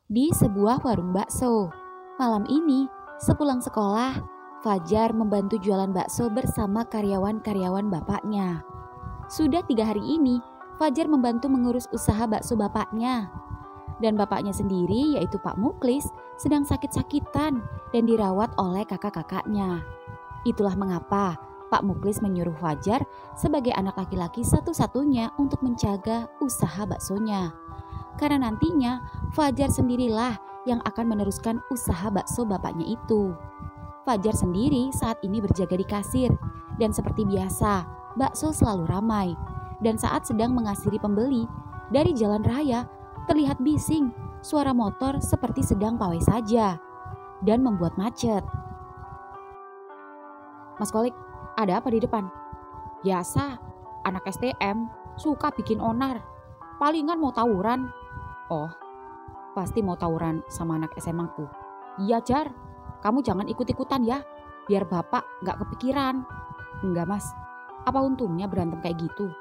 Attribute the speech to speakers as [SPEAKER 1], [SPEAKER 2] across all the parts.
[SPEAKER 1] di sebuah warung bakso. Malam ini, sepulang sekolah, Fajar membantu jualan bakso bersama karyawan-karyawan bapaknya. Sudah 3 hari ini, Fajar membantu mengurus usaha bakso bapaknya. Dan bapaknya sendiri, yaitu Pak Muklis, sedang sakit-sakitan dan dirawat oleh kakak-kakaknya. Itulah mengapa Pak Muklis menyuruh Fajar sebagai anak laki-laki satu-satunya untuk menjaga usaha baksonya. Karena nantinya Fajar sendirilah yang akan meneruskan usaha bakso bapaknya itu. Fajar sendiri saat ini berjaga di kasir dan seperti biasa bakso selalu ramai. Dan saat sedang mengasiri pembeli, dari jalan raya terlihat bising suara motor seperti sedang pawai saja dan membuat macet.
[SPEAKER 2] Mas Kolik, ada apa di depan? Biasa, anak STM suka bikin onar. Palingan mau tawuran. Oh, pasti mau tawuran sama anak SMA ku. Iya Jar, kamu jangan ikut-ikutan ya, biar bapak gak kepikiran. Enggak mas, apa untungnya berantem kayak gitu?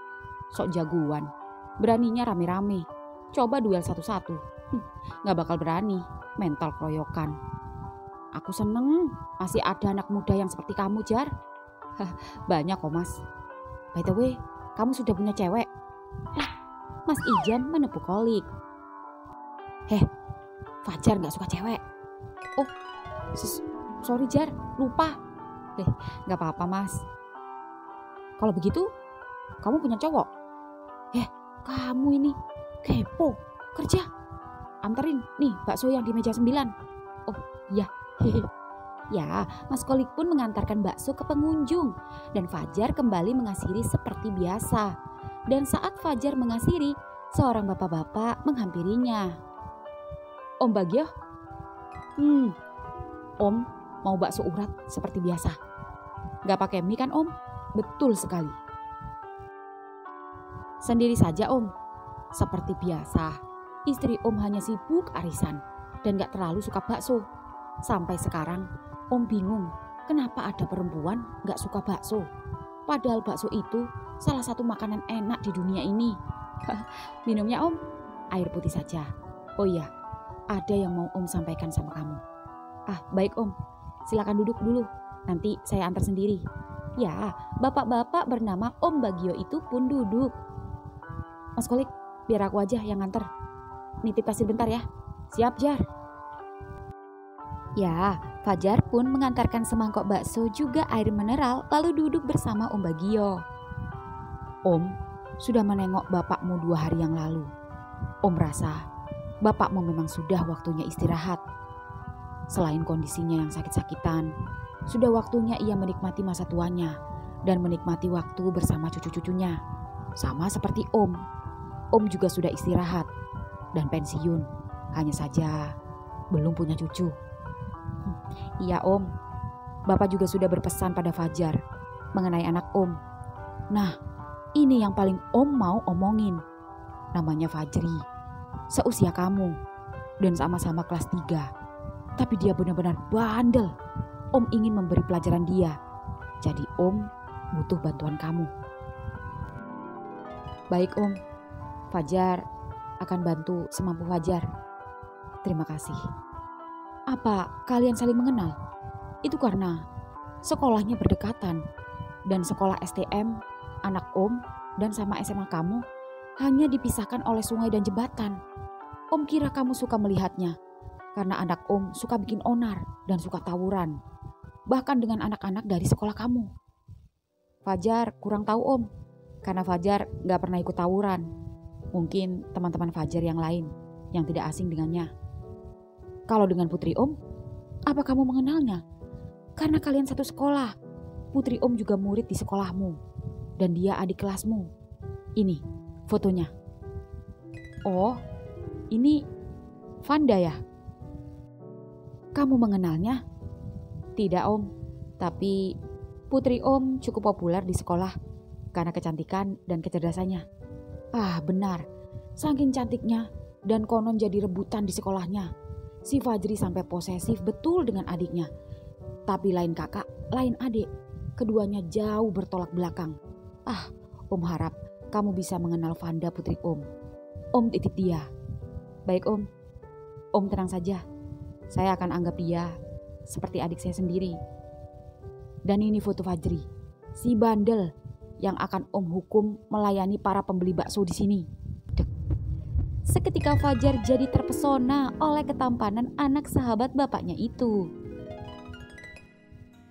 [SPEAKER 2] Sok jagoan, beraninya rame-rame. Coba duel satu-satu, gak bakal berani, mental keroyokan. Aku seneng masih ada anak muda yang seperti kamu Jar. Banyak kok mas. By the way, kamu sudah punya cewek?
[SPEAKER 1] Lah, Mas Ijan menepuk Kolik.
[SPEAKER 2] Fajar gak suka cewek. Oh, sorry Jar, lupa. Gak apa-apa mas. Kalau begitu, kamu punya cowok? Kamu ini kepo, kerja. Anterin nih bakso yang di meja 9. Oh iya.
[SPEAKER 1] Ya, Mas Kolik pun mengantarkan bakso ke pengunjung dan Fajar kembali mengasiri seperti biasa. Dan saat Fajar mengasiri, seorang bapak-bapak menghampirinya.
[SPEAKER 2] Om Bagio? Om mau bakso urat seperti biasa. Gak pakai mie kan om? Betul sekali. Sendiri saja om. Seperti biasa, istri om hanya sibuk arisan dan gak terlalu suka bakso. Sampai sekarang om bingung kenapa ada perempuan gak suka bakso. Padahal bakso itu salah satu makanan enak di dunia ini. Minumnya om, air putih saja. Oh iya, ada yang mau om sampaikan sama kamu. Baik om, silakan duduk dulu. Nanti saya antar sendiri.
[SPEAKER 1] Ya, bapak-bapak bernama Om Bagio itu pun duduk.
[SPEAKER 2] Mas Kolik, biar aku aja yang nganter. Nitip kasir bentar ya. Siap Jar.
[SPEAKER 1] Ya, Fajar pun mengantarkan semangkok bakso juga air mineral lalu duduk bersama Om Bagio.
[SPEAKER 2] Om sudah menengok bapakmu 2 hari yang lalu. Om rasa bapakmu memang sudah waktunya istirahat. Selain kondisinya yang sakit-sakitan, sudah waktunya ia menikmati masa tuanya dan menikmati waktu bersama cucu-cucunya. Sama seperti Om. Om juga sudah istirahat dan pensiun. Hanya saja belum punya cucu. Iya Om, Bapak juga sudah berpesan pada Fajar mengenai anak Om. Nah, ini yang paling Om mau omongin. Namanya Fajri, seusia kamu dan sama-sama kelas 3. Tapi dia benar-benar bandel. Om ingin memberi pelajaran dia. Jadi Om butuh bantuan kamu. Baik Om, Fajar akan bantu semampu Fajar. Terima kasih. Apa kalian saling mengenal? Itu karena sekolahnya berdekatan. Dan sekolah STM, anak Om dan sama SMA kamu hanya dipisahkan oleh sungai dan jembatan. Om kira kamu suka melihatnya. Karena anak Om suka bikin onar dan suka tawuran. Bahkan dengan anak-anak dari sekolah kamu. Fajar kurang tahu Om. Karena Fajar gak pernah ikut tawuran. Mungkin teman-teman Fajar yang lain yang tidak asing dengannya. Kalau dengan putri Om, apa kamu mengenalnya? Karena kalian satu sekolah. Putri Om juga murid di sekolahmu. Dan dia adik kelasmu. Ini fotonya. Oh, ini Vanda ya? Kamu mengenalnya? Tidak Om, tapi putri Om cukup populer di sekolah karena kecantikan dan kecerdasannya. Benar, saking cantiknya dan konon jadi rebutan di sekolahnya. Si Fajri sampai posesif betul dengan adiknya. Tapi lain kakak, lain adik. Keduanya jauh bertolak belakang. Om harap kamu bisa mengenal Vanda putri Om. Om titip dia. Baik Om. Om tenang saja. Saya akan anggap dia seperti adik saya sendiri. Dan ini foto Fajri, si bandel yang akan Om hukum melayani para pembeli bakso di sini.
[SPEAKER 1] Seketika Fajar jadi terpesona oleh ketampanan anak sahabat bapaknya itu.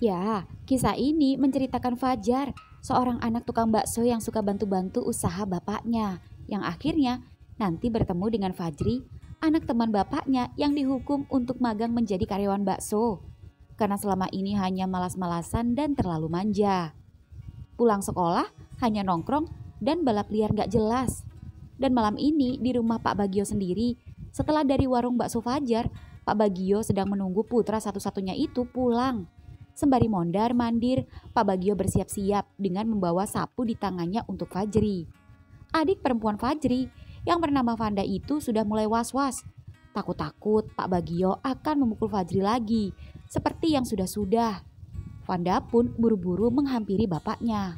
[SPEAKER 1] Ya, kisah ini menceritakan Fajar, seorang anak tukang bakso yang suka bantu-bantu usaha bapaknya, yang akhirnya nanti bertemu dengan Fajri, anak teman bapaknya yang dihukum untuk magang menjadi karyawan bakso. Karena selama ini hanya malas-malasan dan terlalu manja. Pulang sekolah hanya nongkrong dan balap liar gak jelas. Dan malam ini di rumah Pak Bagio sendiri, setelah dari warung bakso Fajar, Pak Bagio sedang menunggu putra satu-satunya itu pulang. Sembari mondar-mandir, Pak Bagio bersiap-siap dengan membawa sapu di tangannya untuk Fajri. Adik perempuan Fajri yang bernama Vanda itu sudah mulai was-was. Takut-takut Pak Bagio akan memukul Fajri lagi, seperti yang sudah-sudah. Vanda pun buru-buru menghampiri bapaknya.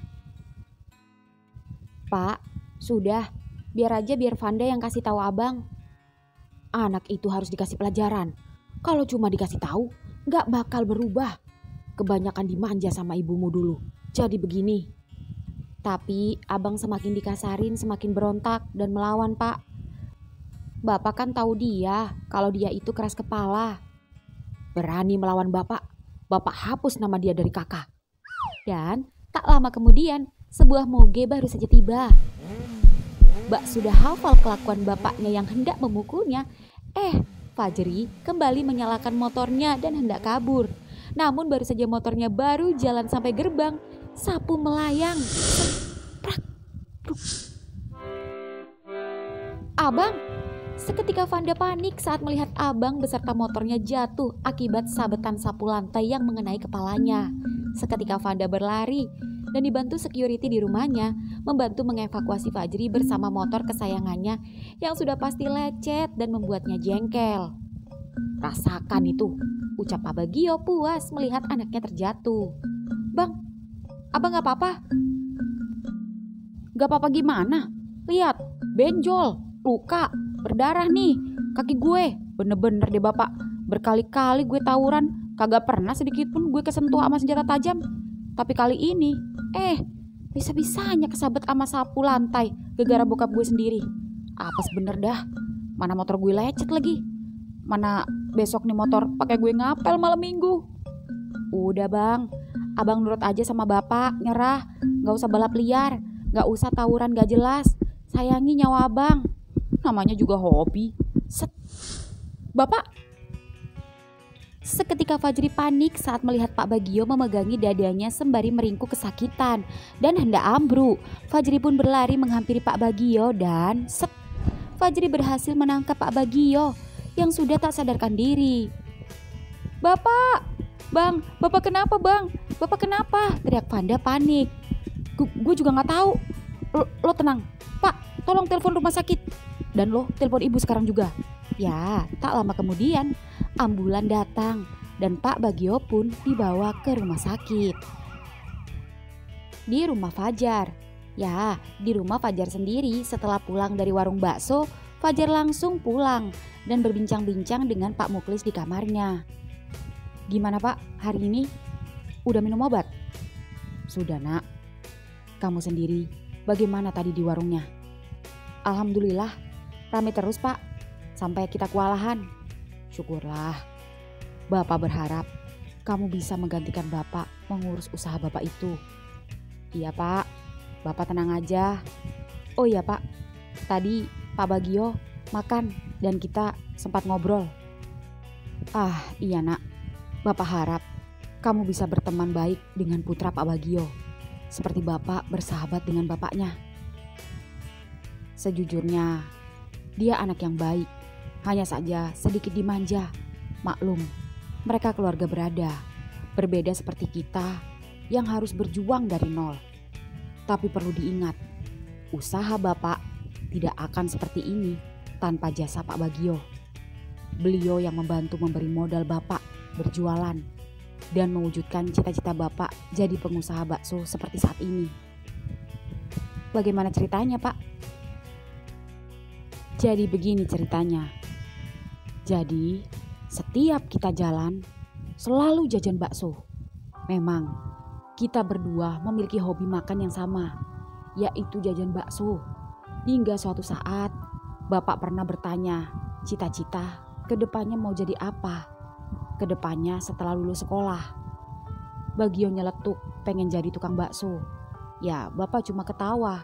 [SPEAKER 2] Pak, sudah, biar Vanda yang kasih tahu abang. Anak itu harus dikasih pelajaran. Kalau cuma dikasih tahu, gak bakal berubah. Kebanyakan dimanja sama ibumu dulu, jadi begini. Tapi abang semakin dikasarin semakin berontak dan melawan, Pak. Bapak kan tahu dia, kalau dia itu keras kepala. Berani melawan bapak, bapak hapus nama dia dari kakak.
[SPEAKER 1] Dan tak lama kemudian, sebuah moge baru saja tiba. Mbak sudah hafal kelakuan bapaknya yang hendak memukulnya. Fajri kembali menyalakan motornya dan hendak kabur. Namun baru saja motornya baru jalan sampai gerbang, sapu melayang. Abang! Seketika Vanda panik saat melihat abang beserta motornya jatuh akibat sabetan sapu lantai yang mengenai kepalanya. Seketika Vanda berlari dan dibantu security di rumahnya membantu mengevakuasi Fajri bersama motor kesayangannya yang sudah pasti lecet dan membuatnya jengkel. Rasakan itu, ucap Pak Bagio puas melihat anaknya terjatuh. Bang, abang gak apa-apa?
[SPEAKER 2] Gak apa-apa gimana? Lihat, benjol, luka, berdarah nih, kaki gue. Bener-bener deh bapak, berkali-kali gue tawuran, kagak pernah sedikit pun gue kesentuh sama senjata tajam. Tapi kali ini, bisa-bisanya kesabet sama sapu lantai gara-gara bokap gue sendiri. Apes bener dah, mana motor gue lecet lagi. Mana besok nih motor pakai gue ngapel malam minggu. Udah bang, abang nurut aja sama bapak, nyerah. Gak usah balap liar, gak usah tawuran gak jelas. Sayangi nyawa abang, namanya juga hobi. Set. Bapak.
[SPEAKER 1] Seketika Fajri panik saat melihat Pak Bagio memegangi dadanya sembari meringkuk kesakitan dan hendak ambruk. Fajri pun berlari menghampiri Pak Bagio dan set. Fajri berhasil menangkap Pak Bagio yang sudah tak sadarkan diri. Bapak! Bang, bapak kenapa bang? Bapak kenapa? Teriak Vanda panik.
[SPEAKER 2] Gue juga gak tahu. Lo tenang. Pak, tolong telepon rumah sakit. Dan lo telepon ibu sekarang juga.
[SPEAKER 1] Ya, tak lama kemudian ambulan datang dan Pak Bagio pun dibawa ke rumah sakit. Di rumah Fajar. Ya, di rumah Fajar sendiri setelah pulang dari warung bakso, Fajar langsung pulang dan berbincang-bincang dengan Pak Muklis di kamarnya.
[SPEAKER 2] Gimana Pak, hari ini? Udah minum obat? Sudah nak. Kamu sendiri, bagaimana tadi di warungnya? Alhamdulillah, rame terus Pak, sampai kita kewalahan. Syukurlah. Bapak berharap kamu bisa menggantikan Bapak mengurus usaha Bapak itu. Iya Pak, Bapak tenang aja. Oh iya Pak, tadi Pak Bagio makan dan kita sempat ngobrol. Ah iya nak, Bapak harap kamu bisa berteman baik dengan putra Pak Bagio. Seperti Bapak bersahabat dengan bapaknya. Sejujurnya, dia anak yang baik. Hanya saja sedikit dimanja. Maklum, mereka keluarga berada. Berbeda seperti kita yang harus berjuang dari nol. Tapi perlu diingat, usaha Bapak tidak akan seperti ini tanpa jasa Pak Bagio. Beliau yang membantu memberi modal Bapak berjualan dan mewujudkan cita-cita Bapak jadi pengusaha bakso seperti saat ini. Bagaimana ceritanya Pak? Jadi begini ceritanya. Jadi, setiap kita jalan, selalu jajan bakso. Memang, kita berdua memiliki hobi makan yang sama, yaitu jajan bakso. Hingga suatu saat, Bapak pernah bertanya, cita-cita kedepannya mau jadi apa? Kedepannya setelah lulus sekolah. Bagio nyeletuk pengen jadi tukang bakso. Ya, Bapak cuma ketawa.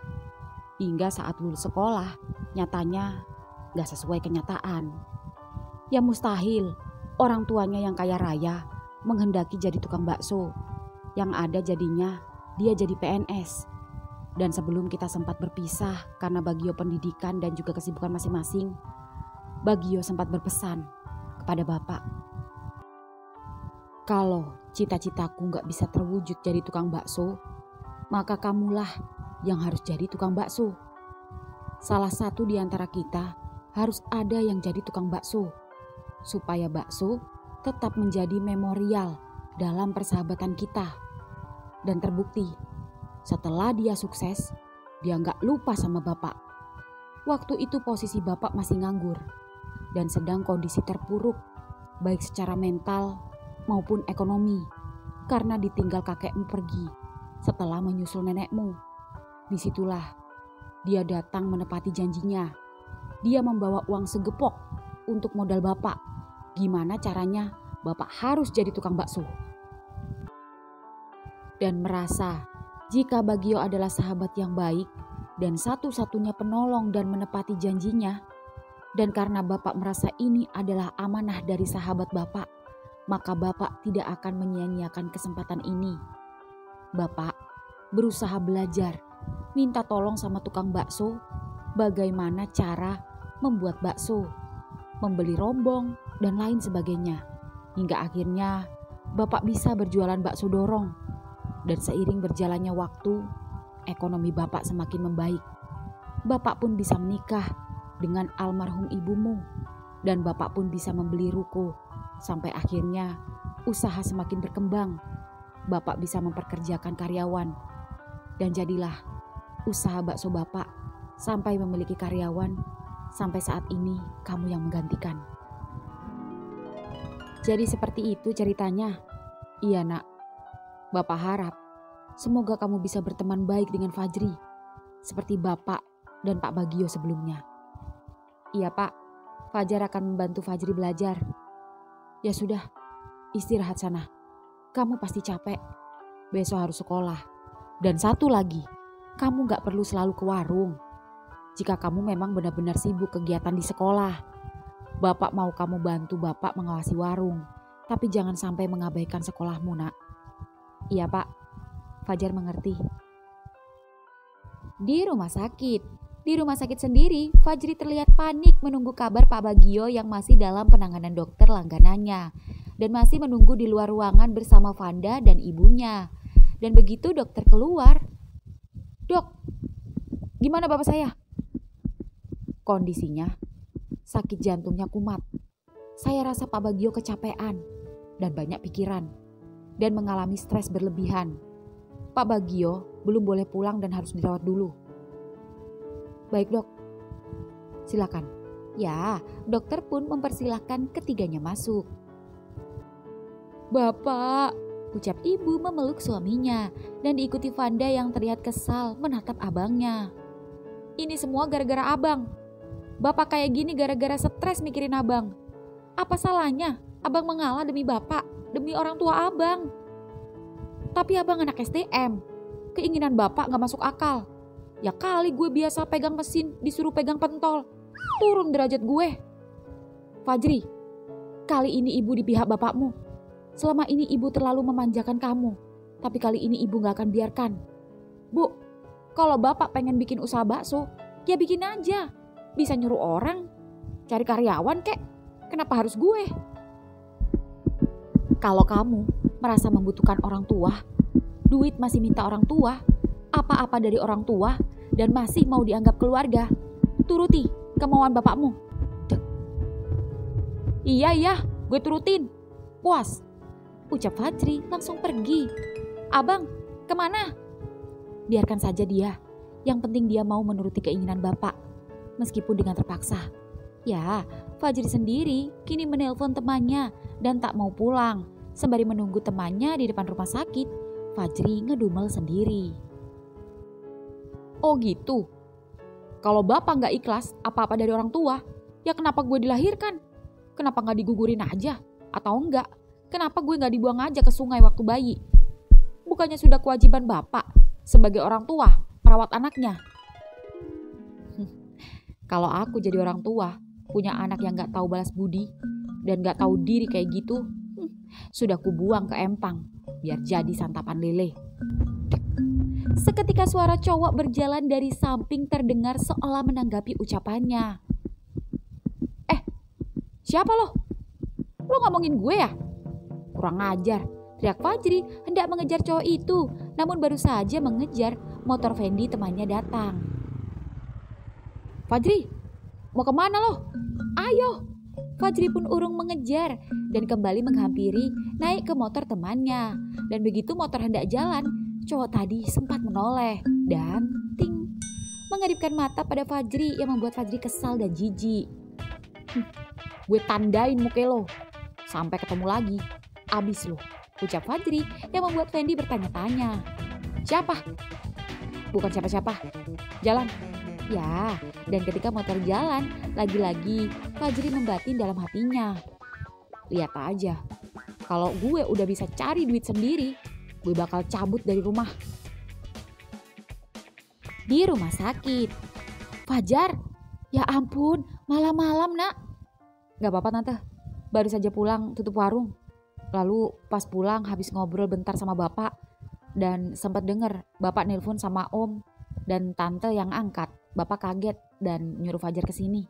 [SPEAKER 2] Hingga saat lulus sekolah, nyatanya gak sesuai kenyataan. Ya mustahil, orang tuanya yang kaya raya menghendaki jadi tukang bakso. Yang ada jadinya dia jadi PNS. Dan sebelum kita sempat berpisah karena Bagio pendidikan dan juga kesibukan masing-masing, Bagio sempat berpesan kepada Bapak. Kalau cita-citaku gak bisa terwujud jadi tukang bakso, maka kamulah yang harus jadi tukang bakso. Salah satu di antara kita harus ada yang jadi tukang bakso, supaya bakso tetap menjadi memorial dalam persahabatan kita. Dan terbukti, setelah dia sukses, dia gak lupa sama Bapak. Waktu itu posisi Bapak masih nganggur dan sedang kondisi terpuruk, baik secara mental maupun ekonomi, karena ditinggal kakekmu pergi setelah menyusul nenekmu. Disitulah dia datang menepati janjinya. Dia membawa uang segepok untuk modal Bapak. Gimana caranya Bapak harus jadi tukang bakso. Dan merasa jika Bagio adalah sahabat yang baik dan satu-satunya penolong dan menepati janjinya, dan karena Bapak merasa ini adalah amanah dari sahabat Bapak, maka Bapak tidak akan menyia-nyiakan kesempatan ini. Bapak berusaha belajar, minta tolong sama tukang bakso bagaimana cara membuat bakso, membeli rombong, dan lain sebagainya. Hingga akhirnya Bapak bisa berjualan bakso dorong. Dan seiring berjalannya waktu, ekonomi Bapak semakin membaik. Bapak pun bisa menikah dengan almarhum ibumu. Dan Bapak pun bisa membeli ruko. Sampai akhirnya usaha semakin berkembang. Bapak bisa memperkerjakan karyawan. Dan jadilah usaha bakso Bapak sampai memiliki karyawan. Sampai saat ini kamu yang menggantikan. Jadi seperti itu ceritanya. Iya nak. Bapak harap semoga kamu bisa berteman baik dengan Fajri seperti Bapak dan Pak Bagio sebelumnya. Iya Pak, Fajar akan membantu Fajri belajar. Ya sudah, istirahat sana. Kamu pasti capek. Besok harus sekolah. Dan satu lagi, kamu gak perlu selalu ke warung. Jika kamu memang benar-benar sibuk kegiatan di sekolah, Bapak mau kamu bantu Bapak mengawasi warung. Tapi jangan sampai mengabaikan sekolahmu nak. Iya Pak, Fajar mengerti.
[SPEAKER 1] Di rumah sakit sendiri, Fajri terlihat panik menunggu kabar Pak Bagio yang masih dalam penanganan dokter langganannya dan masih menunggu di luar ruangan bersama Vanda dan ibunya. Dan begitu dokter keluar, "Dok, gimana bapak saya?"
[SPEAKER 2] Kondisinya, sakit jantungnya kumat. Saya rasa Pak Bagio kecapean dan banyak pikiran dan mengalami stres berlebihan. Pak Bagio belum boleh pulang dan harus dirawat dulu. Baik dok, silakan.
[SPEAKER 1] Ya, dokter pun mempersilahkan ketiganya masuk.
[SPEAKER 2] Bapak,
[SPEAKER 1] ucap ibu memeluk suaminya dan diikuti Vanda yang terlihat kesal menatap abangnya.
[SPEAKER 2] Ini semua gara-gara abang. Bapak kayak gini gara-gara stres mikirin abang. Apa salahnya abang mengalah demi bapak, demi orang tua abang? Tapi abang anak STM. Keinginan bapak gak masuk akal. Ya kali gue biasa pegang mesin disuruh pegang pentol. Turun derajat gue. Fajri, kali ini ibu di pihak bapakmu. Selama ini ibu terlalu memanjakan kamu. Tapi kali ini ibu gak akan biarkan. Bu, kalau bapak pengen bikin usaha bakso, ya bikin aja. Bisa nyuruh orang, cari karyawan kek. Kenapa harus gue? Kalau kamu merasa membutuhkan orang tua, duit masih minta orang tua, apa-apa dari orang tua, dan masih mau dianggap keluarga, turuti kemauan bapakmu. Dek. Iya, gue turutin. Puas, ucap Fajri langsung pergi. Abang, kemana? Biarkan saja dia, yang penting dia mau menuruti keinginan bapak, meskipun dengan terpaksa. Ya,
[SPEAKER 1] Fajri sendiri kini menelpon temannya dan tak mau pulang. Sembari menunggu temannya di depan rumah sakit, Fajri ngedumel sendiri.
[SPEAKER 2] Oh gitu? Kalau bapak gak ikhlas apa-apa dari orang tua, ya kenapa gue dilahirkan? Kenapa gak digugurin aja? Atau enggak, kenapa gue gak dibuang aja ke sungai waktu bayi? Bukannya sudah kewajiban bapak sebagai orang tua merawat anaknya? Kalau aku jadi orang tua, punya anak yang gak tahu balas budi dan gak tahu diri kayak gitu, sudah kubuang ke empang biar jadi santapan lele.
[SPEAKER 1] Seketika suara cowok berjalan dari samping terdengar seolah menanggapi ucapannya.
[SPEAKER 2] Siapa lo? Lo ngomongin gue ya? Kurang ajar,
[SPEAKER 1] teriak Fajri hendak mengejar cowok itu. Namun baru saja mengejar, motor Fendi temannya datang.
[SPEAKER 2] Fajri, mau kemana lo?
[SPEAKER 1] Ayo! Fajri pun urung mengejar dan kembali menghampiri, naik ke motor temannya. Dan begitu motor hendak jalan, cowok tadi sempat menoleh dan ting, mengadipkan mata pada Fajri yang membuat Fajri kesal dan jijik.
[SPEAKER 2] Gue tandain muka lo, sampai ketemu lagi, abis lo,
[SPEAKER 1] ucap Fajri yang membuat Fendi bertanya-tanya.
[SPEAKER 2] Siapa? Bukan siapa-siapa, jalan.
[SPEAKER 1] Ya, dan ketika motor jalan, lagi-lagi Fajri membatin dalam hatinya.
[SPEAKER 2] Lihat aja, kalau gue udah bisa cari duit sendiri, gue bakal cabut dari rumah.
[SPEAKER 1] Di rumah sakit, Fajar, ya ampun, malam-malam nak.
[SPEAKER 2] Gak apa-apa tante, baru saja pulang tutup warung. Lalu pas pulang habis ngobrol bentar sama bapak, dan sempat denger bapak nelpon sama om dan tante yang angkat. Bapak kaget dan nyuruh Fajar kesini.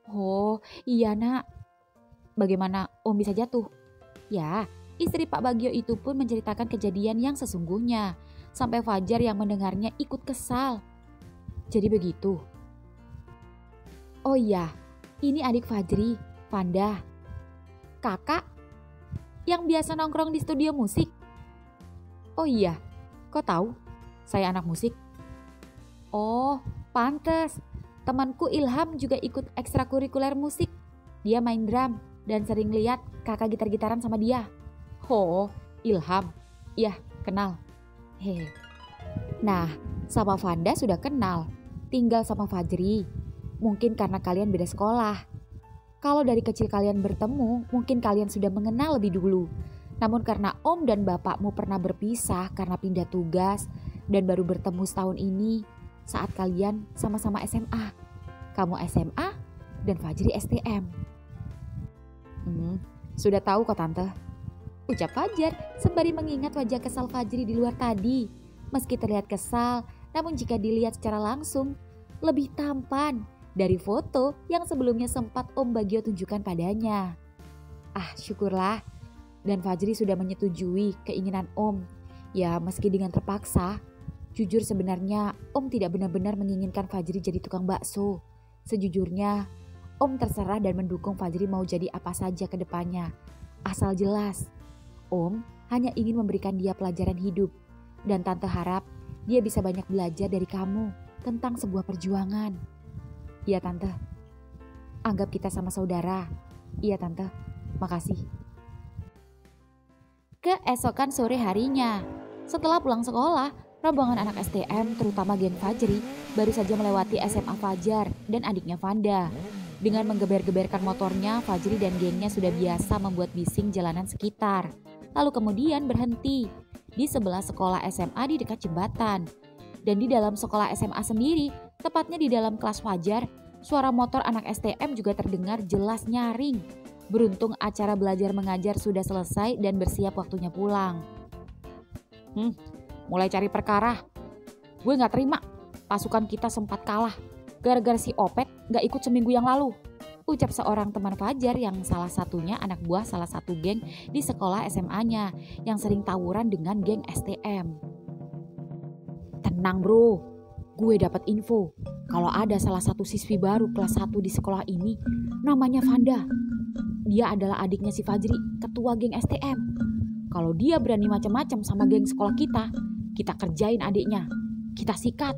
[SPEAKER 1] Oh iya nak.
[SPEAKER 2] Bagaimana om bisa jatuh?
[SPEAKER 1] Ya, istri Pak Bagio itu pun menceritakan kejadian yang sesungguhnya. Sampai Fajar yang mendengarnya ikut kesal.
[SPEAKER 2] Jadi begitu?
[SPEAKER 1] Oh iya, ini adik Fajri, Vanda. Kakak yang biasa nongkrong di studio musik.
[SPEAKER 2] Oh iya, kok tahu saya anak musik?
[SPEAKER 1] Oh, pantes. Temanku Ilham juga ikut ekstrakurikuler musik. Dia main drum dan sering lihat kakak gitar-gitaran sama dia.
[SPEAKER 2] Oh, Ilham. Iya, kenal.
[SPEAKER 1] Hehe. Nah, sama Vanda sudah kenal. Tinggal sama Fajri. Mungkin karena kalian beda sekolah. Kalau dari kecil kalian bertemu, mungkin kalian sudah mengenal lebih dulu. Namun karena om dan bapakmu pernah berpisah karena pindah tugas dan baru bertemu setahun ini, saat kalian sama-sama SMA. Kamu SMA dan Fajri STM.
[SPEAKER 2] Sudah tahu kok tante,
[SPEAKER 1] ucap Fajar sembari mengingat wajah kesal Fajri di luar tadi. Meski terlihat kesal, namun jika dilihat secara langsung, lebih tampan dari foto yang sebelumnya sempat Om Bagio tunjukkan padanya.
[SPEAKER 2] Ah, syukurlah. Dan Fajri sudah menyetujui keinginan Om. Ya, meski dengan terpaksa. Jujur sebenarnya Om tidak benar-benar menginginkan Fajri jadi tukang bakso. Sejujurnya Om terserah dan mendukung Fajri mau jadi apa saja ke depannya. Asal jelas, Om hanya ingin memberikan dia pelajaran hidup. Dan Tante harap dia bisa banyak belajar dari kamu tentang sebuah perjuangan. Iya Tante, anggap kita sama saudara. Iya Tante, makasih.
[SPEAKER 1] Keesokan sore harinya, setelah pulang sekolah, rombongan anak STM terutama geng Fajri baru saja melewati SMA Fajar dan adiknya Vanda. Dengan menggeber-geberkan motornya, Fajri dan gengnya sudah biasa membuat bising jalanan sekitar. Lalu kemudian berhenti di sebelah sekolah SMA di dekat jembatan. Dan di dalam sekolah SMA sendiri, tepatnya di dalam kelas Fajar, suara motor anak STM juga terdengar jelas nyaring. Beruntung acara belajar mengajar sudah selesai dan bersiap waktunya pulang.
[SPEAKER 2] Mulai cari perkara. Gue gak terima pasukan kita sempat kalah gara-gara si Opet gak ikut seminggu yang lalu,
[SPEAKER 1] ucap seorang teman Fajar yang salah satunya anak buah salah satu geng di sekolah SMA-nya yang sering tawuran dengan geng STM.
[SPEAKER 2] Tenang bro, gue dapat info kalau ada salah satu siswi baru kelas 1 di sekolah ini, namanya Vanda. Dia adalah adiknya si Fajri, ketua geng STM. Kalau dia berani macam-macam sama geng sekolah kita kerjain adiknya. Kita sikat,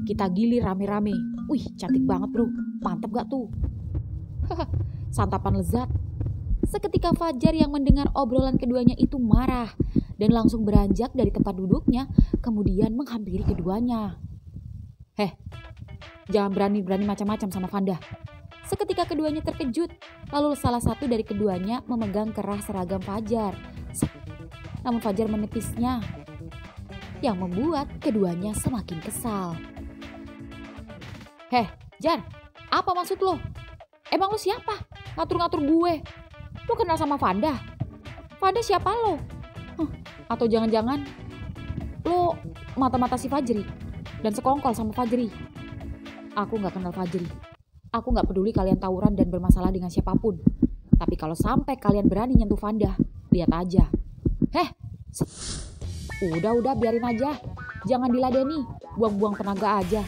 [SPEAKER 2] kita gilir rame-rame. Wih, cantik banget bro, mantep gak tuh? santapan lezat. Seketika Fajar yang mendengar obrolan keduanya itu marah dan langsung beranjak dari tempat duduknya, kemudian menghampiri keduanya. "Heh, jangan berani-berani macam-macam sama Vanda." Seketika keduanya terkejut, lalu salah satu dari keduanya memegang kerah seragam Fajar. Namun Fajar menepisnya, yang membuat keduanya semakin kesal. "Heh, Jar, apa maksud lo? Emang lo siapa? Ngatur-ngatur gue? Lo kenal sama Vanda? Vanda siapa lo? Atau jangan-jangan lo mata-mata si Fajri dan sekongkol sama Fajri?" "Aku gak kenal Fajri. Aku gak peduli kalian tawuran dan bermasalah dengan siapapun. Tapi kalau sampai kalian berani nyentuh Vanda, lihat aja." "Heh, udah biarin aja. Jangan diladeni, buang-buang tenaga aja.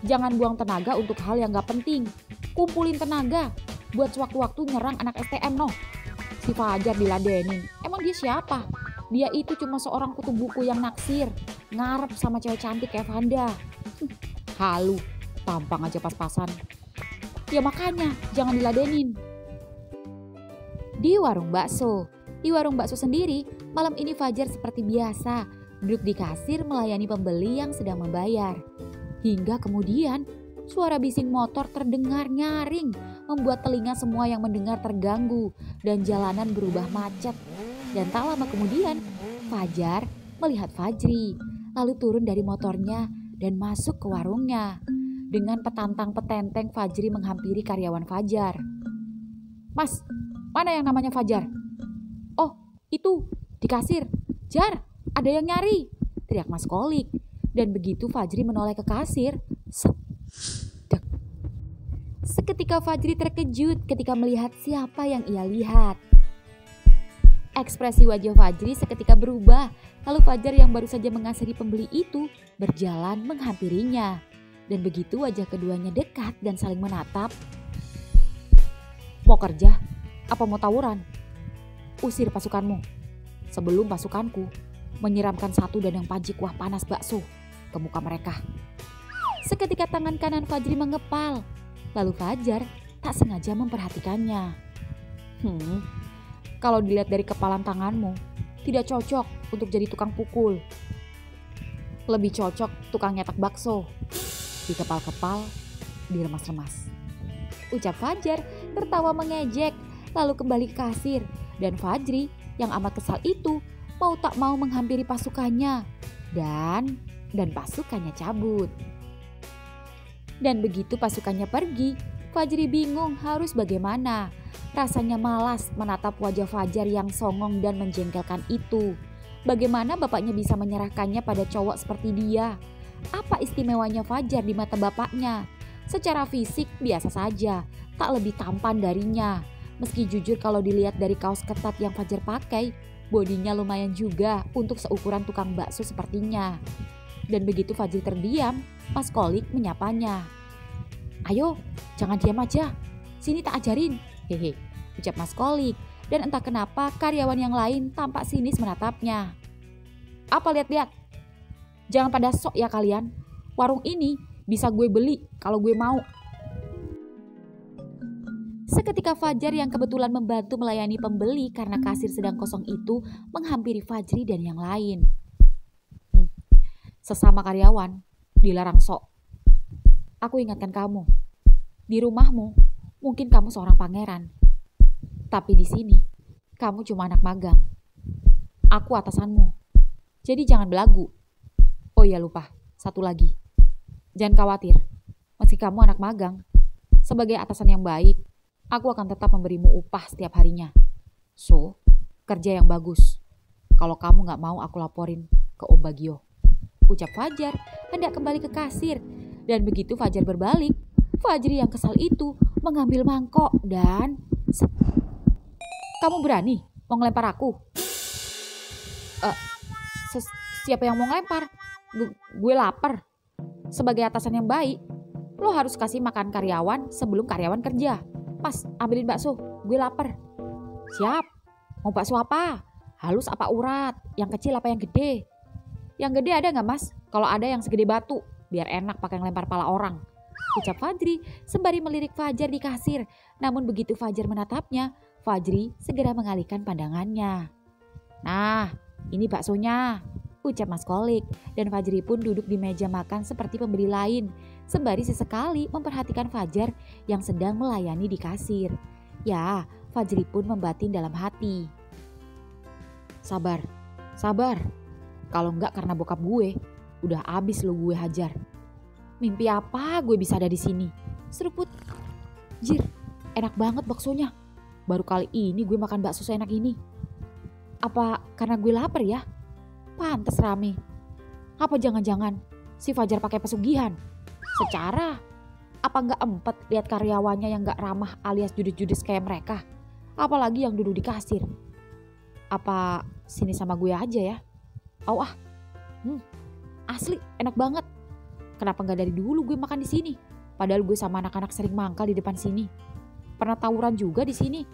[SPEAKER 2] Jangan buang tenaga untuk hal yang gak penting. Kumpulin tenaga buat sewaktu-waktu nyerang anak STM noh. Si Fajar diladenin. Emang dia siapa? Dia itu cuma seorang kutu buku yang naksir, ngarep sama cewek cantik kayak Vanda. Halu, tampang aja pas-pasan. Ya makanya jangan diladenin."
[SPEAKER 1] Di warung bakso. Di warung bakso sendiri, malam ini Fajar seperti biasa duduk di kasir melayani pembeli yang sedang membayar. Hingga kemudian suara bising motor terdengar nyaring, membuat telinga semua yang mendengar terganggu dan jalanan berubah macet. Dan tak lama kemudian, Fajar melihat Fajri, lalu turun dari motornya dan masuk ke warungnya. Dengan petantang petenteng Fajri menghampiri karyawan Fajar. "Mas, mana yang namanya Fajar?" "Oh, itu, di kasir. Jar, ada yang nyari," teriak Mas Kolik. Dan begitu Fajri menoleh ke kasir, seketika Fajri terkejut ketika melihat siapa yang ia lihat. Ekspresi wajah Fajri seketika berubah, lalu Fajar yang baru saja mengasihani pembeli itu berjalan menghampirinya. Dan begitu wajah keduanya dekat dan saling menatap.
[SPEAKER 2] "Mau kerja? Apa mau tawuran? Usir pasukanmu sebelum pasukanku menyiramkan satu dandang panci kuah panas bakso ke muka mereka."
[SPEAKER 1] Seketika tangan kanan Fajri mengepal, lalu Fajar tak sengaja memperhatikannya.
[SPEAKER 2] Kalau dilihat dari kepalan tanganmu, tidak cocok untuk jadi tukang pukul. Lebih cocok tukang nyetak bakso. Dikepal-kepal, diremas-remas,
[SPEAKER 1] ucap Fajar tertawa mengejek, lalu kembali ke kasir. Dan Fajri yang amat kesal itu mau tak mau menghampiri pasukannya. Dan pasukannya cabut. Dan begitu pasukannya pergi, Fajri bingung harus bagaimana. Rasanya malas menatap wajah Fajar yang songong dan menjengkelkan itu. Bagaimana bapaknya bisa menyerahkannya pada cowok seperti dia? Apa istimewanya Fajar di mata bapaknya? Secara fisik biasa saja, tak lebih tampan darinya. Meski jujur kalau dilihat dari kaos ketat yang Fajar pakai, bodinya lumayan juga untuk seukuran tukang bakso sepertinya. Dan begitu Fajri terdiam, Mas Kolik menyapanya. "Ayo, jangan diam aja. Sini tak ajarin." "Hehe," ucap Mas Kolik. Dan entah kenapa karyawan yang lain tampak sinis menatapnya. "Apa lihat-lihat? Jangan pada sok ya kalian. Warung ini bisa gue beli kalau gue mau." Seketika Fajar yang kebetulan membantu melayani pembeli karena kasir sedang kosong itu menghampiri Fajri dan yang lain.
[SPEAKER 2] "Sesama karyawan dilarang sok. Aku ingatkan kamu, di rumahmu mungkin kamu seorang pangeran. Tapi di sini kamu cuma anak magang. Aku atasanmu. Jadi jangan belagu. Oh iya lupa, satu lagi. Jangan khawatir, meski kamu anak magang, sebagai atasan yang baik, aku akan tetap memberimu upah setiap harinya. So, kerja yang bagus. Kalau kamu gak mau aku laporin ke Om Bagio,"
[SPEAKER 1] ucap Fajar hendak kembali ke kasir. Dan begitu Fajar berbalik, Fajri yang kesal itu mengambil mangkok dan...
[SPEAKER 2] "Kamu berani mau ngelempar aku?" Siapa yang mau ngelempar? Gue lapar. Sebagai atasan yang baik, lo harus kasih makan karyawan sebelum karyawan kerja. Pas, ambilin bakso, gue lapar." "Siap. Mau bakso apa? Halus apa urat? Yang kecil apa yang gede?" "Yang gede ada gak mas? Kalau ada yang segede batu, biar enak pakai ngelempar pala orang."
[SPEAKER 1] ucap Fajri sembari melirik Fajar di kasir. Namun begitu Fajar menatapnya, Fajri segera mengalihkan pandangannya. Nah, ini baksonya, ucap Mas Kolik. Dan Fajri pun duduk di meja makan seperti pembeli lain, sembari sesekali memperhatikan Fajar yang sedang melayani di kasir. Ya, Fajri pun membatin dalam hati. Sabar, sabar. Kalau enggak karena bokap gue, udah abis lo gue hajar. Mimpi apa gue bisa ada di sini? Seruput. Jir, enak banget baksonya. Baru kali ini gue makan bakso seenak ini. Apa karena gue lapar ya? Pantes rame. Apa jangan-jangan si Fajar pakai pesugihan? Secara, apa nggak empet lihat karyawannya yang nggak ramah alias judes-judes kayak mereka? Apalagi yang duduk di kasir. Apa sini sama gue aja ya? Asli enak banget. Kenapa nggak dari dulu gue makan di sini? Padahal gue sama anak-anak sering mangkal di depan sini. Pernah tawuran juga di sini.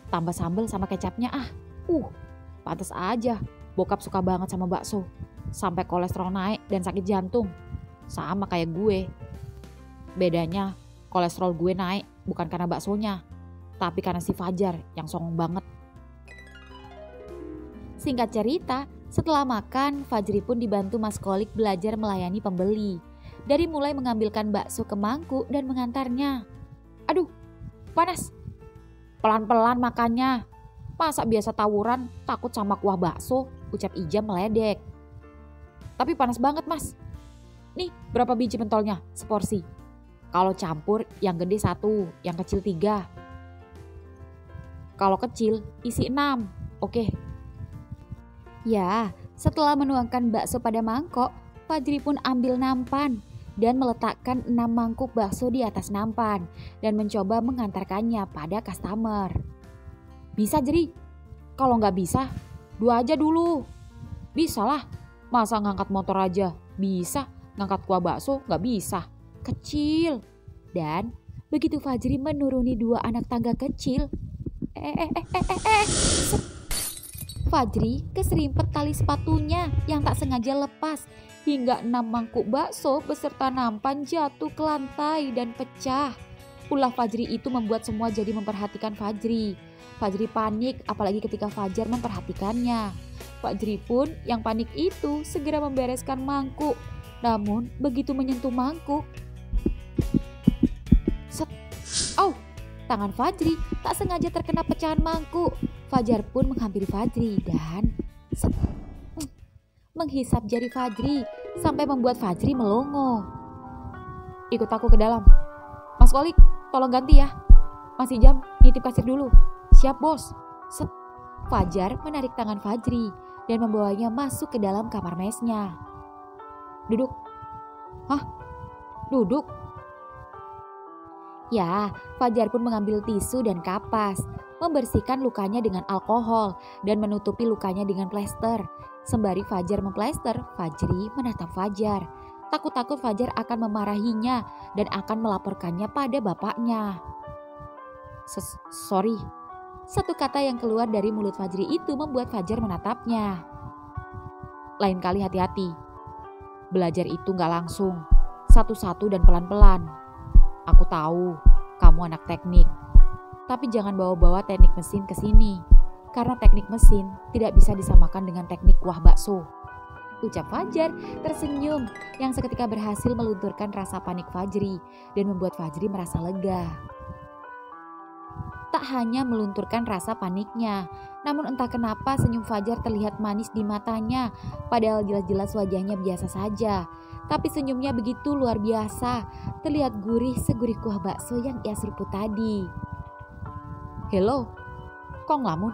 [SPEAKER 1] Tambah sambal sama kecapnya pantes aja. Bokap suka banget sama bakso. Sampai kolesterol naik dan sakit jantung. Sama kayak gue. Bedanya kolesterol gue naik bukan karena baksonya, tapi karena si Fajar yang songong banget. Singkat cerita, setelah makan, Fajri pun dibantu Mas Kolik belajar melayani pembeli. Dari mulai mengambilkan bakso ke mangkuk dan mengantarnya. Aduh, panas. Pelan-pelan makannya. Masa biasa tawuran takut sama kuah bakso, ucap Ijam meledek. Tapi panas banget mas. Nih berapa biji pentolnya? Seporsi. Kalau campur yang gede 1, yang kecil 3. Kalau kecil isi 6. Oke. Ya, setelah menuangkan bakso pada mangkok, Fajri pun ambil nampan dan meletakkan 6 mangkuk bakso di atas nampan dan mencoba mengantarkannya pada customer. Bisa Jeri? Kalau nggak bisa, 2 aja dulu. Bisa lah, masa ngangkat motor aja bisa, ngangkat kuah bakso nggak bisa. Kecil. Dan begitu Fajri menuruni 2 anak tangga kecil, Fajri keserimpet tali sepatunya yang tak sengaja lepas hingga 6 mangkuk bakso beserta nampan jatuh ke lantai dan pecah. Ulah Fajri itu membuat semua jadi memperhatikan Fajri. Fajri panik apalagi ketika Fajar memperhatikannya. Fajri pun yang panik itu segera membereskan mangkuk. Namun begitu menyentuh mangkuk, tangan Fajri tak sengaja terkena pecahan mangkuk. Fajar pun menghampiri Fajri dan menghisap jari Fajri sampai membuat Fajri melongo. Ikut aku ke dalam. Mas Kolik, tolong ganti ya. Masih jam, nitip kasir dulu. Siap bos. Fajar menarik tangan Fajri dan membawanya masuk ke dalam kamar mesnya. Duduk. Hah? Duduk? Ya, Fajar pun mengambil tisu dan kapas, membersihkan lukanya dengan alkohol dan menutupi lukanya dengan plester. Sembari Fajar memplester, Fajri menatap Fajar. Takut-takut Fajar akan memarahinya dan akan melaporkannya pada bapaknya. Sorry. Satu kata yang keluar dari mulut Fajri itu membuat Fajar menatapnya. Lain kali hati-hati. Belajar itu gak langsung, satu-satu dan pelan-pelan. Aku tahu kamu anak teknik, tapi jangan bawa-bawa teknik mesin ke sini, karena teknik mesin tidak bisa disamakan dengan teknik kuah bakso. Ucap Fajar tersenyum yang seketika berhasil melunturkan rasa panik Fajri dan membuat Fajri merasa lega. Tak hanya melunturkan rasa paniknya, namun entah kenapa senyum Fajar terlihat manis di matanya, padahal jelas-jelas wajahnya biasa saja. Tapi senyumnya begitu luar biasa, terlihat gurih segurih kuah bakso yang ia seruput tadi. Hello, kok ngelamun?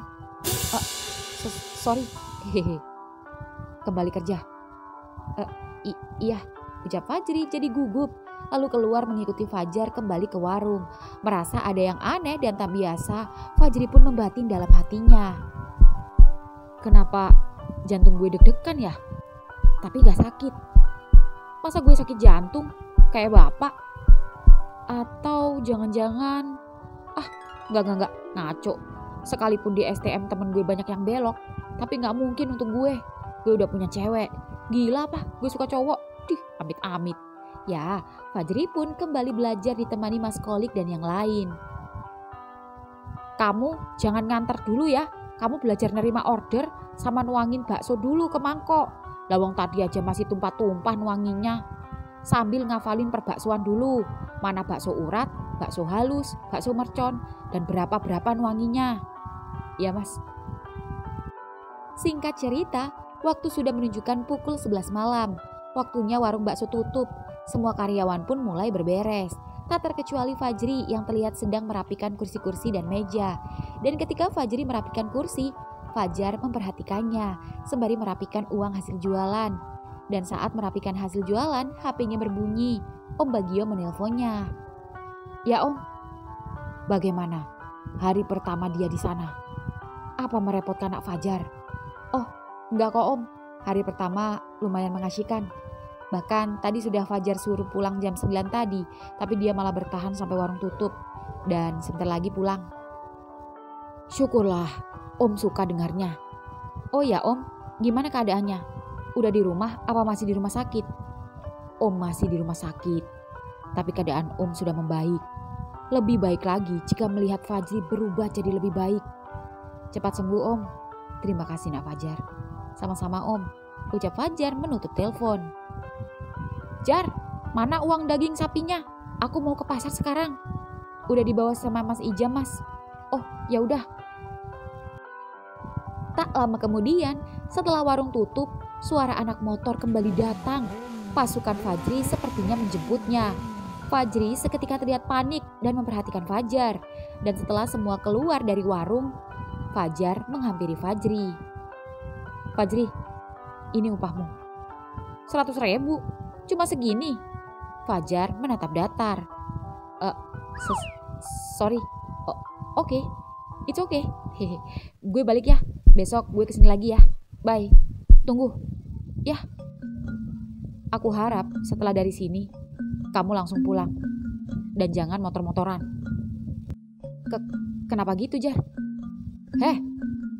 [SPEAKER 1] Sorry, hehehe. Kembali kerja. Iya, ucap Fajri jadi gugup, lalu keluar mengikuti Fajar kembali ke warung. Merasa ada yang aneh dan tak biasa, Fajri pun membatin dalam hatinya. Kenapa jantung gue deg-degan ya? Tapi gak sakit. Masa gue sakit jantung kayak bapak? Atau jangan-jangan enggak ngaco. Sekalipun di STM temen gue banyak yang belok, tapi gak mungkin untuk gue. Gue udah punya cewek. Gila apa? Gue suka cowok. Amit-amit. Ya, Fajri pun kembali belajar ditemani Mas Kolik dan yang lain.
[SPEAKER 2] Kamu jangan nganter dulu ya. Kamu belajar nerima order sama nuangin bakso dulu ke mangkok. Lawang tadi aja masih tumpah-tumpah nuanginnya. Sambil ngafalin perbaksoan dulu. Mana bakso urat, bakso halus, bakso mercon, dan berapa-berapa nuanginya. Ya Mas.
[SPEAKER 1] Singkat cerita, waktu sudah menunjukkan pukul 11 malam. Waktunya warung bakso tutup. Semua karyawan pun mulai berberes. Tak terkecuali Fajri yang terlihat sedang merapikan kursi-kursi dan meja. Dan ketika Fajri merapikan kursi, Fajar memperhatikannya sembari merapikan uang hasil jualan. Dan saat merapikan hasil jualan, HP-nya berbunyi. Om Bagio menelponnya.
[SPEAKER 2] Ya Om, bagaimana hari pertama dia di sana? Apa merepotkan Nak Fajar? Oh, enggak kok Om. Hari pertama lumayan mengasyikan. Bahkan tadi sudah Fajar suruh pulang jam 9 tadi, tapi dia malah bertahan sampai warung tutup. Dan sebentar lagi pulang. Syukurlah, Om suka dengarnya. Oh ya Om, gimana keadaannya? Udah di rumah apa masih di rumah sakit? Om masih di rumah sakit, tapi keadaan Om sudah membaik. Lebih baik lagi jika melihat Fajri berubah jadi lebih baik. Cepat sembuh Om. Terima kasih Nak Fajar. Sama-sama Om, ucap Fajar menutup telepon. Jar, mana uang daging sapinya? Aku mau ke pasar sekarang. Udah dibawa sama Mas Ijam Mas. Oh ya udah.
[SPEAKER 1] Tak lama kemudian, setelah warung tutup, suara anak motor kembali datang. Pasukan Fajri sepertinya menjemputnya. Fajri seketika terlihat panik dan memperhatikan Fajar. Dan setelah semua keluar dari warung, Fajar menghampiri Fajri.
[SPEAKER 2] Fajri, ini upahmu. 100.000, cuma segini. Fajar menatap datar. Sorry. Oke. It's okay. Hehe. Gue balik ya. Besok gue kesini lagi ya. Bye. Tunggu. Ya. Aku harap setelah dari sini kamu langsung pulang. Dan jangan motor-motoran. Kenapa gitu, Jar?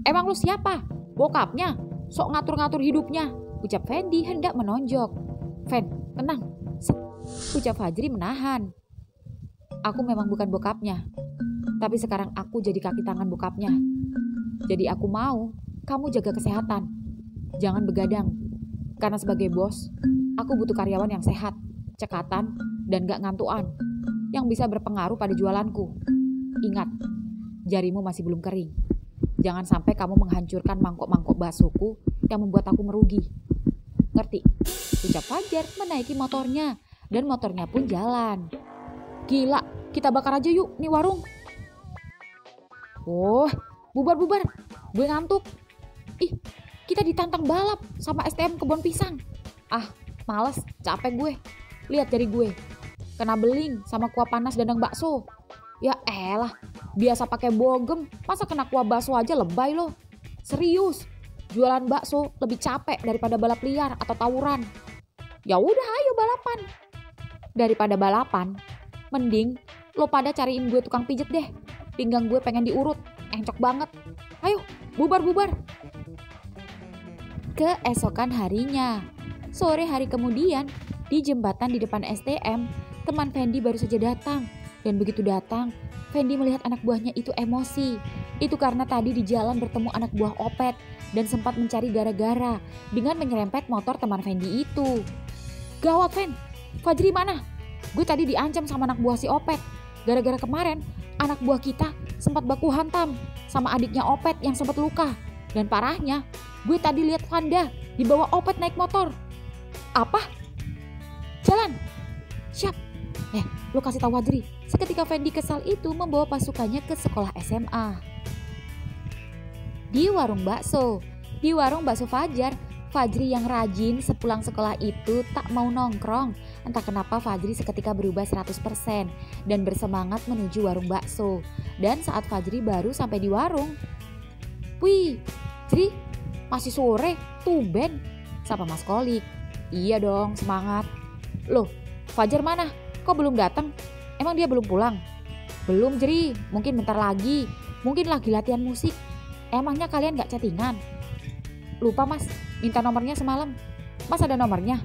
[SPEAKER 2] Emang lu siapa? Bokapnya? Sok ngatur-ngatur hidupnya. Ucap Fendi hendak menonjok. Fen, tenang. Ucap Fajri menahan. Aku memang bukan bokapnya. Tapi sekarang aku jadi kaki tangan bokapnya. Jadi aku mau kamu jaga kesehatan. Jangan begadang. Karena sebagai bos, aku butuh karyawan yang sehat, cekatan, dan gak ngantuan. Yang bisa berpengaruh pada jualanku. Ingat, jarimu masih belum kering. Jangan sampai kamu menghancurkan mangkok-mangkok baksoku yang membuat aku merugi. Ngerti? Ucap Fajar menaiki motornya. Dan motornya pun jalan. Gila, kita bakar aja yuk nih warung. Oh, bubar-bubar. Gue ngantuk. Ih, kita ditantang balap sama STM kebun pisang. Ah, males, capek gue. Lihat jari gue. Kena beling sama kuah panas dandang bakso. Ya elah, biasa pakai bogem, masa kena kuah bakso aja lebay loh. Serius, jualan bakso lebih capek daripada balap liar atau tawuran. Ya udah, ayo balapan. Daripada balapan, mending lo pada cariin gue tukang pijet deh. Pinggang gue pengen diurut, encok banget. Ayo, bubar-bubar.
[SPEAKER 1] Keesokan harinya, sore hari kemudian, di jembatan di depan STM, teman Fendi baru saja datang. Dan begitu datang, Fendi melihat anak buahnya itu emosi. Itu karena tadi di jalan bertemu anak buah Opet dan sempat mencari gara-gara dengan menyerempet motor teman Fendi itu. Gawat Fen, Fajri mana? Gue tadi diancam sama anak buah si Opet. Gara-gara kemarin anak buah kita sempat baku hantam sama adiknya Opet yang sempat luka. Dan parahnya, gue tadi lihat Vanda dibawa Opet naik motor. Apa? Jalan. Siap. Lo kasih tahu Fajri. Seketika Fendi kesal itu membawa pasukannya ke sekolah SMA. Di warung bakso Fajar, Fajri yang rajin sepulang sekolah itu tak mau nongkrong. Entah kenapa Fajri seketika berubah 100% dan bersemangat menuju warung bakso. Dan saat Fajri baru sampai di warung, "Wih, Jri, masih sore, tumben," sapa Mas Kolik. "Iya dong, semangat." "Loh, Fajar mana? Kok belum datang? Emang dia belum pulang?" "Belum Jri, mungkin bentar lagi. Mungkin lagi latihan musik. Emangnya kalian gak chattingan?" "Lupa Mas, minta nomornya semalam." "Mas ada nomornya?"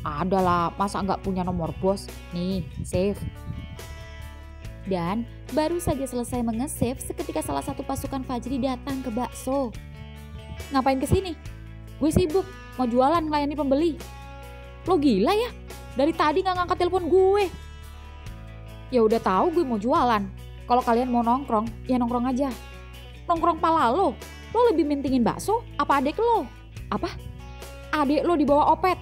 [SPEAKER 2] Adalah, masa nggak punya nomor bos? Nih, save.
[SPEAKER 1] Dan baru saja selesai menge-save seketika salah satu pasukan Fajri datang ke bakso.
[SPEAKER 2] Ngapain kesini? Gue sibuk, mau jualan melayani pembeli. Lo gila ya? Dari tadi nggak ngangkat telepon gue. Ya udah tahu gue mau jualan. Kalau kalian mau nongkrong, ya nongkrong aja. Nongkrong pala lo. Lo lebih mentingin bakso apa adek lo? Apa? Adek lo dibawa Opet.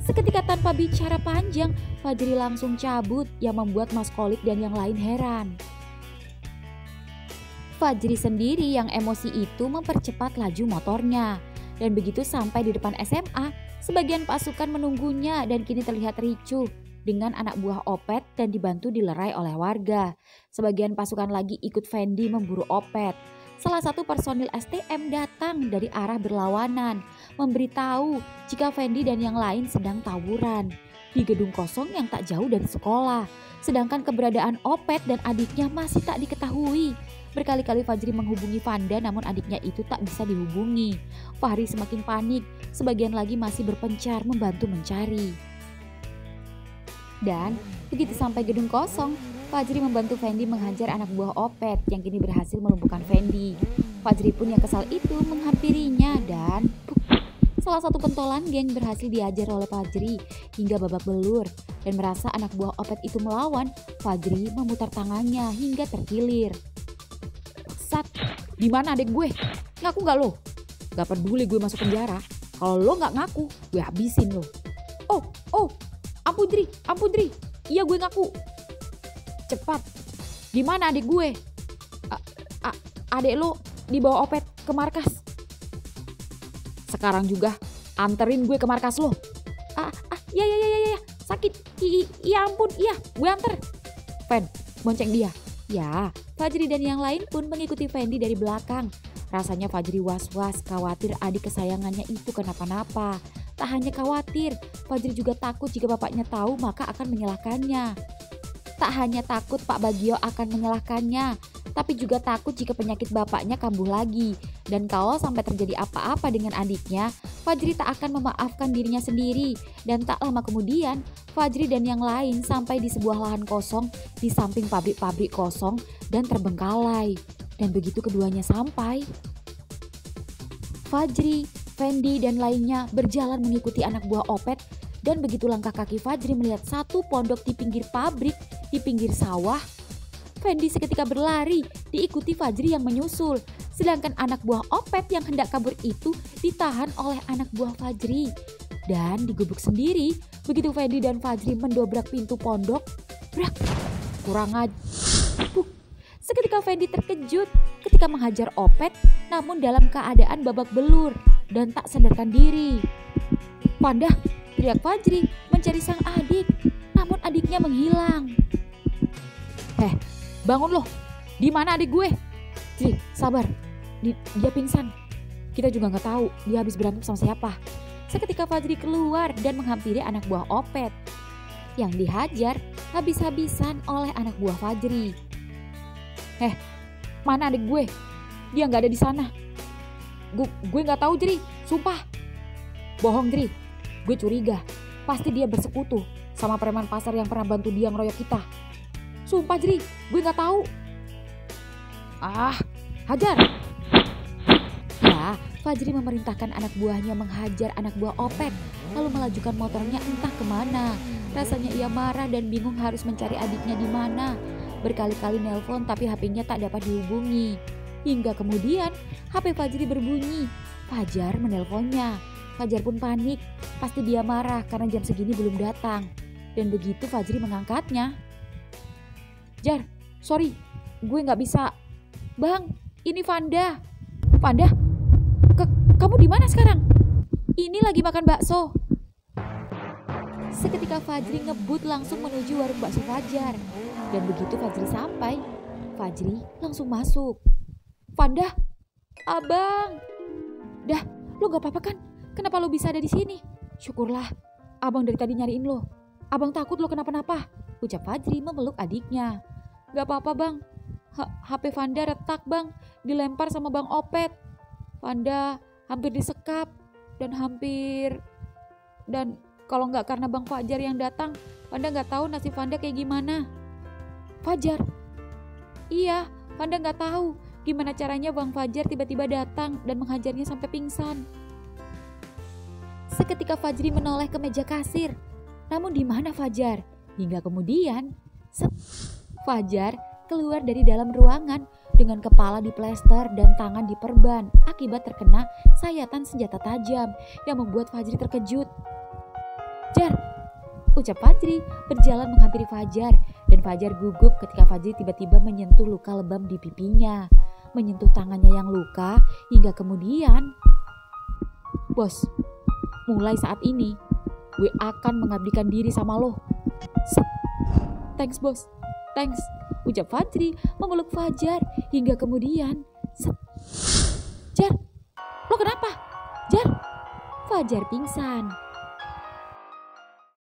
[SPEAKER 1] Seketika tanpa bicara panjang, Fajri langsung cabut yang membuat Mas Kolit dan yang lain heran. Fajri sendiri yang emosi itu mempercepat laju motornya. Dan begitu sampai di depan SMA, sebagian pasukan menunggunya dan kini terlihat ricuh dengan anak buah Opet dan dibantu dilerai oleh warga. Sebagian pasukan lagi ikut Fendi memburu Opet. Salah satu personil STM datang dari arah berlawanan, memberitahu jika Fendi dan yang lain sedang tawuran di gedung kosong yang tak jauh dari sekolah. Sedangkan keberadaan Opet dan adiknya masih tak diketahui. Berkali-kali Fajri menghubungi Vanda namun adiknya itu tak bisa dihubungi. Fahri semakin panik, sebagian lagi masih berpencar membantu mencari. Dan begitu sampai gedung kosong, Fajri membantu Fendi menghajar anak buah Opet yang kini berhasil melumpuhkan Fendi. Fajri pun yang kesal itu menghampirinya dan salah satu pentolan geng berhasil diajar oleh Fajri hingga babak belur. Dan merasa anak buah Opet itu melawan, Fajri memutar tangannya hingga terkilir.
[SPEAKER 2] Sat, di mana adek gue? Ngaku gak lo? Gak peduli gue masuk penjara. Kalau lo gak ngaku, gue habisin lo. Oh, ampun Dri. Iya gue ngaku. Cepat, di mana adik gue? Adek lo dibawa Opet ke markas. Sekarang juga anterin gue ke markas lo. Ya, sakit. Iya ampun, iya gue anter. Fen, bonceng dia.
[SPEAKER 1] Ya, Fajri dan yang lain pun mengikuti Fendi dari belakang. Rasanya Fajri was-was, khawatir adik kesayangannya itu kenapa-napa. Tak hanya khawatir, Fajri juga takut jika bapaknya tahu maka akan menyalahkannya. Tak hanya takut Pak Bagio akan menyalahkannya, tapi juga takut jika penyakit bapaknya kambuh lagi. Dan kalau sampai terjadi apa-apa dengan adiknya, Fajri tak akan memaafkan dirinya sendiri. Dan tak lama kemudian, Fajri dan yang lain sampai di sebuah lahan kosong di samping pabrik-pabrik kosong dan terbengkalai. Dan begitu keduanya sampai, Fajri, Fendi dan lainnya berjalan mengikuti anak buah Opet. Dan begitu langkah kaki Fajri melihat satu pondok di pinggir pabrik, di pinggir sawah, Fendi seketika berlari, diikuti Fajri yang menyusul. Sedangkan anak buah Opet yang hendak kabur itu ditahan oleh anak buah Fajri. Dan digubuk sendiri, begitu Fendi dan Fajri mendobrak pintu pondok, brak, kurang ajar. Seketika Fendi terkejut ketika menghajar Opet, namun dalam keadaan babak belur dan tak sadarkan diri. "Panda!" teriak Fajri mencari sang adik, namun adiknya menghilang.
[SPEAKER 2] Bangun loh, di mana adik gue? Jri, sabar, dia pingsan. Kita juga nggak tahu dia habis berantem sama siapa.
[SPEAKER 1] Seketika Fajri keluar dan menghampiri anak buah Opet yang dihajar habis-habisan oleh anak buah Fajri.
[SPEAKER 2] Mana adik gue? Dia nggak ada di sana. Gue nggak tahu Jri, sumpah. Bohong Jri, gue curiga. Pasti dia bersekutu sama preman pasar yang pernah bantu dia ngeroyok kita. Sumpah Jri, gue nggak tahu. Hajar.
[SPEAKER 1] Ya, Fajri memerintahkan anak buahnya menghajar anak buah Opet, lalu melajukan motornya entah kemana. Rasanya ia marah dan bingung harus mencari adiknya di mana. Berkali-kali nelpon tapi HP-nya tak dapat dihubungi. Hingga kemudian HP Fajri berbunyi. Fajar menelponnya. Fajar pun panik, pasti dia marah karena jam segini belum datang. Dan begitu Fajri mengangkatnya.
[SPEAKER 2] Jar, sorry, gue nggak bisa.
[SPEAKER 1] Bang, ini Vanda.
[SPEAKER 2] Vanda, kamu di mana sekarang?
[SPEAKER 1] Ini lagi makan bakso. Seketika Fajri ngebut langsung menuju warung bakso Fajar. Dan begitu Fajri sampai, Fajri langsung masuk.
[SPEAKER 2] Vanda,
[SPEAKER 1] abang.
[SPEAKER 2] Dah, lo gak apa-apa kan? Kenapa lo bisa ada di sini? Syukurlah, abang dari tadi nyariin lo. Abang takut lo kenapa-napa,
[SPEAKER 1] ucap Fajri memeluk adiknya.
[SPEAKER 2] Gak apa-apa bang, HP Vanda retak bang, dilempar sama Bang Opet. Vanda hampir disekap dan hampir... Dan kalau nggak karena Bang Fajar yang datang, Fanda nggak tahu nasib Fanda kayak gimana.
[SPEAKER 1] Fajar?
[SPEAKER 2] Iya, Fanda nggak tahu gimana caranya Bang Fajar tiba-tiba datang dan menghajarnya sampai pingsan.
[SPEAKER 1] Seketika Fajri menoleh ke meja kasir. Namun di mana Fajar? Hingga kemudian, Fajar keluar dari dalam ruangan dengan kepala diplester dan tangan diperban akibat terkena sayatan senjata tajam yang membuat Fajri terkejut. "Jar," ucap Fajri berjalan menghampiri Fajar, dan Fajar gugup ketika Fajri tiba-tiba menyentuh luka lebam di pipinya, menyentuh tangannya yang luka hingga kemudian,
[SPEAKER 2] "Bos, mulai saat ini gue akan mengabdikan diri sama lo."
[SPEAKER 1] "Thanks bos, thanks," ucap Fajri memeluk Fajar hingga kemudian, "Jar, lo kenapa? Jar?" Fajar pingsan.